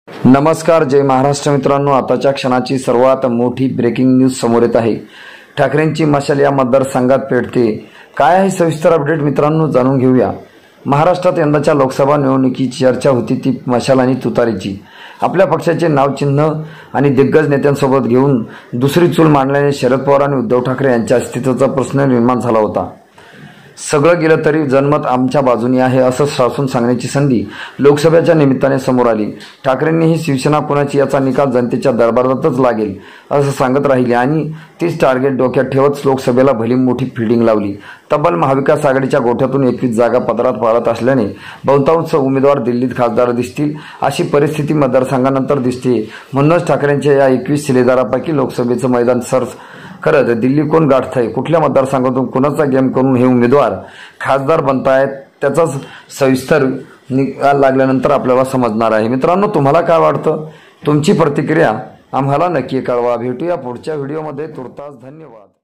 नमस्कार, जय महाराष्ट्र मित्रांनो। आताच्या क्षणाची सर्वात मोठी ब्रेकिंग न्यूज समोर येत आहे। ठाकरेंची मशाल या मतदारसंघात पेटते। काय आहे सविस्तर अपडेट मित्रांनो, जाणून घेऊया। महाराष्ट्रात यंदाच्या लोकसभा निवडणुकीची चर्चा होती ती मशाल आणि तुतारीची। आपल्या पक्षाचे नाव चिन्ह आणि दिग्गज नेत्यांसोबत घेऊन दुसरी चूल मांडल्याने शरद पवार आणि उद्धव ठाकरे यांच्या अस्तित्वाचा प्रश्न निर्माण झाला होता। सगळं गेलं तरी जनमत आमच्या बाजूने आहे असं शासून सांगण्याची संधी लोकसभेच्या निमित्ताने समोर आली। ठाकरेंनी ही शिवसेना कोणाची याचा निकाल जनतेच्या दरबारातच लागेल असं सांगत राहिले आणि तीच टार्गेट डोक्यात ठेवत लोकसभेला भली मोठी फिल्डिंग लावली। तब्बल महाविकास आघाडीच्या गोठ्यातून 21 जागा पदरात पाळत असल्याने बहुतांश उमेदवार दिल्लीत खासदार दिसतील अशी परिस्थिती मतदारसंघानंतर दिसते। म्हणूनच ठाकरेंच्या या 21 शिलेदारापैकी लोकसभेचं मैदान खरं तर दिल्ली कोण गाठतंय, कुठल्या मतदारसंघातून कुणाचा गेम करून हे उमेदवार खासदार बनतायत त्याचाच सविस्तर निकाल लागल्यानंतर आपल्याला समजणार आहे। मित्रांनो, तुम्हाला काय वाटतं? तुमची प्रतिक्रिया आम्हाला नक्की कळवा। भेटूया पुढच्या व्हिडिओमध्ये। तुर्तास धन्यवाद।